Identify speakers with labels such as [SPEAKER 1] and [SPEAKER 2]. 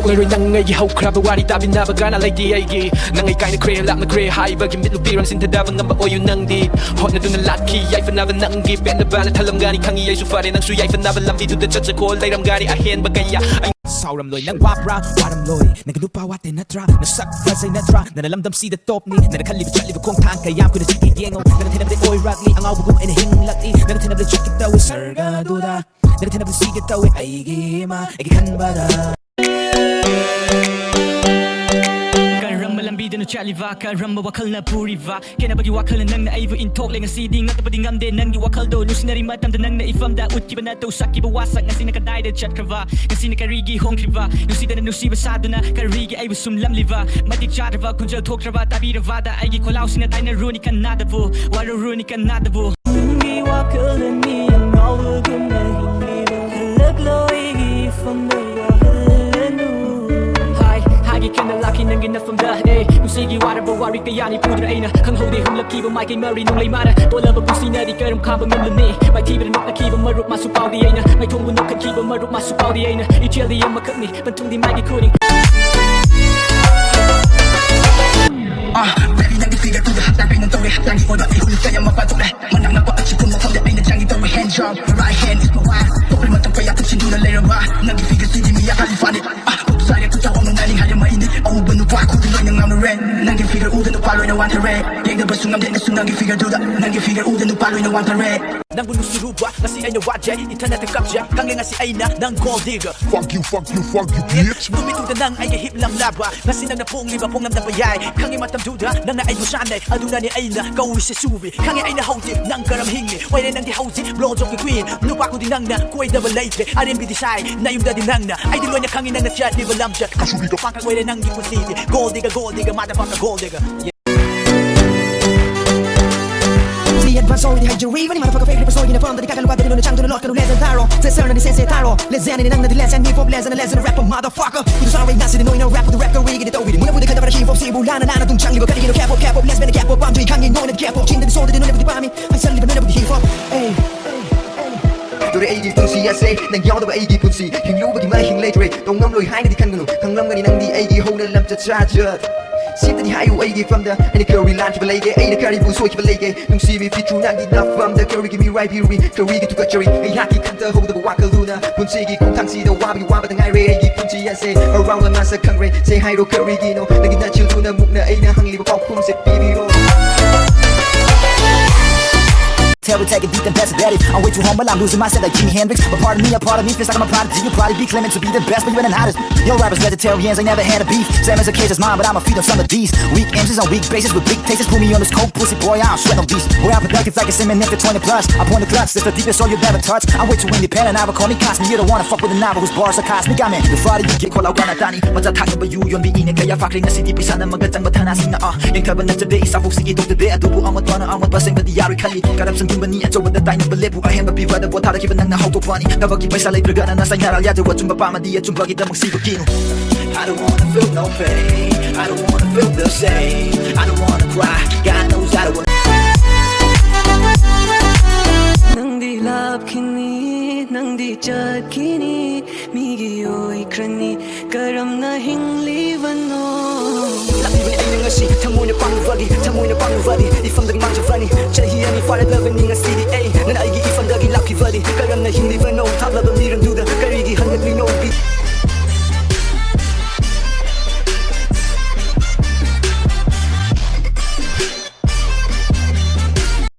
[SPEAKER 1] ꯊꯣꯛꯂꯔꯣꯏ ꯅꯪ ꯑꯩꯒꯤ ꯍꯧꯈ꯭ꯔꯕ ꯋꯥꯔꯤ ꯇꯥꯕꯤꯅꯕ ꯀꯥꯟꯅ ꯂꯩꯇꯦ ꯑꯩꯒꯤ ꯅꯪ ꯑꯩ ꯀꯥꯏꯅꯈ꯭ꯔꯦ ꯂꯥꯞꯅꯈ꯭ꯔꯦ ꯍꯥꯏꯕꯒꯤ ꯃꯤꯠꯂꯨꯄꯤꯔꯣꯟ ꯁꯤꯟꯊꯗꯕ ꯉꯝꯕ ꯑꯣꯏꯌꯨ ꯅꯪꯗꯤ ꯍꯣꯠꯅꯗꯨꯅ ꯂꯥꯛꯈꯤ ꯌꯥꯏꯐꯅꯕ ꯅꯪꯒꯤ ꯄꯦꯟꯗꯕꯅ ꯊꯜꯂꯝꯒꯅꯤ ꯈꯪꯉꯤ ꯑꯩꯁꯨ ꯐꯔꯦ ꯅꯪꯁꯨ ꯌꯥꯏꯐꯅꯕ ꯂꯝꯕꯤꯗꯨꯗ ꯆꯠꯆꯈꯣ ꯂꯩꯔꯝꯒꯅꯤ ꯑꯍꯦꯟꯕ ꯀꯌꯥ
[SPEAKER 2] ꯁꯥꯎꯔꯝꯂꯣꯏ ꯅꯪ ꯋꯥꯕ꯭ꯔꯥ ꯋꯥꯔꯝꯂꯣꯏ ꯅꯪꯒꯤ ꯅꯨꯄꯥ ꯋꯥꯠꯇꯦ ꯅꯠꯇ꯭ꯔꯥ ꯅꯁꯛ ꯐꯖꯩ ꯅꯠꯇ꯭ꯔꯥ ꯅꯪꯅ ꯂꯝꯗꯝꯁꯤꯗ ꯇꯣꯞꯅꯤ ꯅꯪꯅ ꯈꯜꯂꯤꯕ ꯆꯠꯂꯤꯕ ꯈꯣꯡꯊꯥꯡ ꯀꯌꯥꯝ ꯀꯨꯏꯅ ꯆꯠꯀꯦ ꯌꯦꯡꯉꯣ ꯅꯪꯅ ꯊꯦꯡꯅꯕꯗ ꯑꯣꯏꯔꯛꯂꯤ ꯑꯉꯥꯎꯕꯒꯨꯝ ꯑꯩꯅ ꯍꯤꯡꯂꯛꯂꯤ ꯅꯪꯅ ꯊꯦꯡꯅꯕꯗ ꯆꯠꯀꯦ ꯇꯧꯏ ꯁꯔꯒꯗꯨꯗ ꯅꯪꯅ ꯊꯦꯡꯅꯕꯗ ꯁꯤꯒꯦ ꯇꯧꯏ ꯑꯩꯒꯤ ꯏꯃꯥ ꯑꯩꯒꯤ ꯈꯟꯕꯗ
[SPEAKER 3] ꯂꯝꯕꯤꯗꯅ ꯆꯠꯂꯤꯕ ꯀꯔꯝꯕ ꯋꯥꯈꯜꯅ ꯄꯨꯔꯤꯕ ꯈꯦꯅꯕꯒꯤ ꯋꯥꯈꯜꯅ ꯅꯪꯅ ꯑꯩꯕꯨ ꯏꯟꯊꯣꯛꯂꯦ ꯉꯁꯤꯗꯤ ꯉꯛꯇꯕꯗꯤ ꯉꯝꯗꯦ ꯅꯪꯒꯤ ꯋꯥꯈꯜꯗꯣ ꯅꯨꯡꯁꯤꯅꯔꯤ ꯃꯇꯝꯗ ꯅꯪꯅ ꯏꯐꯝꯗ ꯎꯠꯈꯤꯕ ꯅꯠꯇꯧ ꯁꯛꯈꯤꯕ ꯋꯥꯁꯛ ꯉꯁꯤꯅ ꯀꯗꯥꯏꯗ ꯆꯠꯈ꯭ꯔꯕ ꯉꯁꯤꯅ ꯀꯔꯤꯒꯤ ꯍꯣꯡꯈ꯭ꯔꯤꯕ ꯅꯨꯡꯁꯤꯗꯅ ꯅꯨꯡꯁꯤꯕ ꯁꯥꯗꯨꯅ ꯀꯔꯤꯒꯤ ꯑꯩꯕꯨ ꯁꯨꯝꯂꯝꯂꯤꯕ ꯃꯇꯤꯛ ꯆꯥꯗ꯭ꯔꯕ ꯈꯣꯟꯖꯦꯜ ꯊꯣꯛꯇ꯭ꯔꯕ ꯇꯥꯕꯤꯔꯕꯗ ꯑꯩꯒꯤ ꯈꯣꯜꯂꯥꯎꯁꯤꯡꯅ ꯇꯥꯏꯅꯔꯨꯅꯤ ꯀꯅꯥꯗꯕꯨ ꯋꯥꯔꯨꯔꯨꯅꯤ ꯀꯅꯥꯗꯕꯨ
[SPEAKER 4] ꯅꯪꯒꯤ ꯋꯥꯈꯜꯅꯤ ꯉꯥꯎꯕꯒꯨꯝꯅ ꯍꯤꯡꯂꯤꯕ ꯍꯜꯂꯛꯂꯣ ꯑꯩꯒꯤ ꯏꯐꯝꯗ
[SPEAKER 3] ꯈꯦꯅ ꯂꯥꯛꯈꯤ ꯅꯪꯒꯤ ꯅꯐꯝꯗ ꯄꯨꯟꯁꯤꯒꯤ ꯋꯥꯔꯕ ꯋꯥꯔꯤ ꯀꯌꯥꯅꯤ ꯄꯨꯗ꯭ꯔ ꯑꯩꯅ ꯈꯪꯍꯧꯗꯦ ꯍꯨꯝꯂꯛꯈꯤꯕ ꯃꯥꯏꯀꯩ ꯃꯔꯤ ꯅꯨꯡꯂꯩ ꯃꯥꯔ ꯇꯣꯜꯂꯕ ꯄꯨꯟꯁꯤꯅꯗꯤ ꯀꯔꯝ ꯈꯥꯡꯕ ꯉꯝꯂꯅꯤ ꯃꯥꯏꯊꯤꯕꯗ ꯅꯣꯛꯅꯈꯤꯕ ꯃꯔꯨꯞ ꯃꯥꯁꯨ ꯄꯥꯎꯗꯤ ꯑꯩꯅ ꯃꯩꯊꯣꯡꯕꯨ ꯅꯣꯛꯈꯠꯈꯤꯕ ꯃꯔꯨꯞ ꯃꯥꯁꯨ ꯄꯥꯎꯗꯤ ꯑꯩꯅ ꯏꯆꯦꯜꯗꯤ ꯑꯃꯈꯛꯅꯤ ꯄꯟꯊꯨꯡꯗꯤ ꯃꯥꯒꯤ ꯈꯨꯅꯤꯡ
[SPEAKER 5] ꯅꯪꯒꯤ ꯐꯤꯒꯔ ꯇꯨꯗ ꯍꯛꯆꯥꯡ ꯀꯩꯅꯣ ꯇꯧꯔꯦ ꯍꯛꯆꯥꯡꯒꯤ ꯑꯣꯏꯕ ꯑꯩꯈꯣꯏ ꯀꯌꯥ ꯑꯃ ꯄꯥꯊꯣꯛꯂꯦ ꯃꯅꯥꯛ ꯅꯛꯄ ꯑꯆꯤꯛꯄ ꯃꯐꯝꯗ ꯑꯩꯅ ꯆꯪꯒꯤ ꯇꯧꯔꯦ ꯍꯦꯟ ꯖꯣꯕ ꯔꯥꯏꯠ ꯍꯦꯟ ꯏꯁ ꯃꯥ ꯋꯥꯏ ꯇꯣꯛꯄꯩ ꯃꯇꯝ ꯀꯌꯥ ꯇꯨꯡꯁꯤꯟꯗꯨꯅ ꯂꯩꯔꯕ ꯅꯪꯒꯤ ꯐꯤꯒꯔꯁꯤꯗꯤ ꯃꯤꯌꯥ ꯈꯥꯂꯤꯐꯥꯅꯤ ꯎꯞꯁꯥꯏꯔꯦ ꯈꯨꯆꯥꯎ ꯑꯃ ꯅꯥꯅꯤ ꯍꯥꯏꯔ ꯃꯩꯅꯤ ꯑꯎꯕ ꯅꯨꯄꯥ ꯈꯨꯗꯤ ꯂꯣꯏꯅ ꯉꯥꯎꯅꯔꯦ ꯅꯪꯒꯤ ꯐꯤꯒꯔ ꯎꯗ ꯅꯨꯄꯥ ꯂꯣꯏꯅ ꯋꯥꯟꯊꯔꯦ ꯌꯦꯡꯗꯕꯁꯨ ꯉꯝꯗꯦ ꯉꯁꯨ ꯅꯪꯒꯤ ꯐꯤꯒꯔꯗꯨꯗ ꯅꯪꯒꯤ ꯐꯤꯒꯔ ꯎꯗ ꯅꯨꯄꯥ ꯂꯣꯏꯅ ꯋꯥꯟꯊꯔꯦ
[SPEAKER 2] ꯅꯪꯕꯨ ꯅꯨꯡꯁꯤꯔꯨꯕ ꯉꯁꯤ ꯑꯩꯅ ꯋꯥꯠꯆꯩ ꯏꯟꯇꯔꯅꯦꯠꯇ ꯀꯞꯆꯩ ꯈꯪꯉꯦ ꯉꯁꯤ ꯑꯩꯅ ꯅꯪ gold digger
[SPEAKER 5] fuck you bitch
[SPEAKER 2] ꯅꯨꯃꯤꯠꯇꯨꯗ ꯅꯪ ꯑꯩꯒ ꯍꯤꯞꯂꯝꯂꯕ ꯉꯁꯤ ꯅꯪꯅ ꯄꯣꯡꯂꯤꯕ ꯄꯣꯡꯂꯝꯗꯕ ꯌꯥꯏ ꯈꯪꯉꯦ ꯃꯇꯝꯗꯨꯗ ꯅꯪꯅ ꯑꯩꯕꯨ ꯁꯥꯟꯅꯩ ꯑꯗꯨꯅꯅꯦ ꯑꯩꯅ ꯀꯧꯔꯤꯁꯦ ꯁꯨꯕꯤ ꯈꯪꯉꯦ ꯑꯩꯅ ꯍꯧꯖꯤꯛ ꯅꯪ ꯀꯔꯝ ꯍꯤꯡꯉꯤ ꯑꯣꯏꯔꯦ ꯅꯪꯗꯤ ꯍꯧꯖꯤꯛ ꯕ꯭ꯂꯣꯖꯣꯛꯀꯤ ꯀ꯭ꯋꯤꯟ ꯅꯨꯄꯥ ꯈꯨꯗꯤꯡ ꯅꯪꯅ ꯀꯣꯏꯗꯕ ꯂꯩꯇ꯭ꯔꯦ ꯑꯔꯦꯝꯕꯤꯗꯤ ꯁꯥꯏ ꯅꯌꯨꯝꯗꯗꯤ ꯅꯪꯅ ꯑꯩꯗꯤ ꯂꯣꯏꯅ ꯈꯪꯉꯤ ꯅꯪꯅ ꯆꯠꯂꯤꯕ ꯂꯝꯆꯠ
[SPEAKER 5] ꯀꯁꯨꯕꯤꯒ
[SPEAKER 2] ꯄꯥꯡꯈꯛ ꯑꯣꯏꯔꯦ ꯅꯪꯒꯤ ꯄꯨꯟꯁꯤꯗꯤ gold digger motherfucker gold digger
[SPEAKER 6] advance already had your even motherfucker fake represent in the front that the got the chang to the lock to legend taro say the sense taro legend in the legend hip hop legend legend rapper motherfucker you sorry not sitting no rap the rapper we get it over when we the hip hop see bulana na tung chang liba kadi no cap up let's been a cap up I'm doing hanging no the cap up chin the soul the no the bami I suddenly but never the hip hop hey Dore aigi punsi ase nang yaw da aigi punsi hinglu bagi mai hing late dong ngam loi hai na di kan ganu khanglam gani nang di aigi ho na lam cha cha cha Sip the high way from the and the curry lunch belege ain't a curry boo so belege nung see me fit nang enough from the curry give me right here curry to got cherry hey haki kan the hold the waka luna punsi kung tang si the wabi waba the ngai re aigi punsi ase around the masa kangre say hi to curry gino nang na chill tuna muk na aina hang li ba pau kum se baby ro Tell we take a beat and pass it at it. I'm way too humble, I'm losing myself like Jimi Hendrix. But part of me, a part of me feels like I'm a prodigy. You'll probably be claiming to be the best, but you ain't the hottest. Yo, rappers vegetarians, ain't never had a beef. Same as a case as mine, but I'ma feed on some of these. Weak MCs on weak bases with big tastes. Put me on this cold pussy, boy, I don't sweat no beast. Boy, I'm productive like a semen for 20 plus. I point the clutch, it's the deepest all you've ever touched. I'm way too independent, I would call me cosmic. You don't wanna fuck with a novel whose bars are cosmic. I'm in the Friday, you get call out Ganatani. But I talk about you, you'll be in it. Kaya fucking a city, piece on the magatang batana sina. Yung taban na today, sa fuksigi to today. Adubo ang matwana, ang matbasing ba diyari kali. Karap sang tumbani, at so with the time believe I am a beaver the water given and how to funny. Never keep my salad trigger and as I had a yard what to Papa Dia to buggy the Moxico Kino. I don't wanna feel no pain. I don't wanna feel the same. I don't wanna cry. God knows I don't wanna.
[SPEAKER 4] Nangdi love kini, nangdi chat kini, migi oi krani, karam na hingli vano.
[SPEAKER 6] Even ain't nga si tamoy na pangvagi tamoy na pangvadi ifam dag mang javani chahi ani fare loving nga CDA nan aigi ifam dag lucky vadi karam na hindi vano tabla ba miran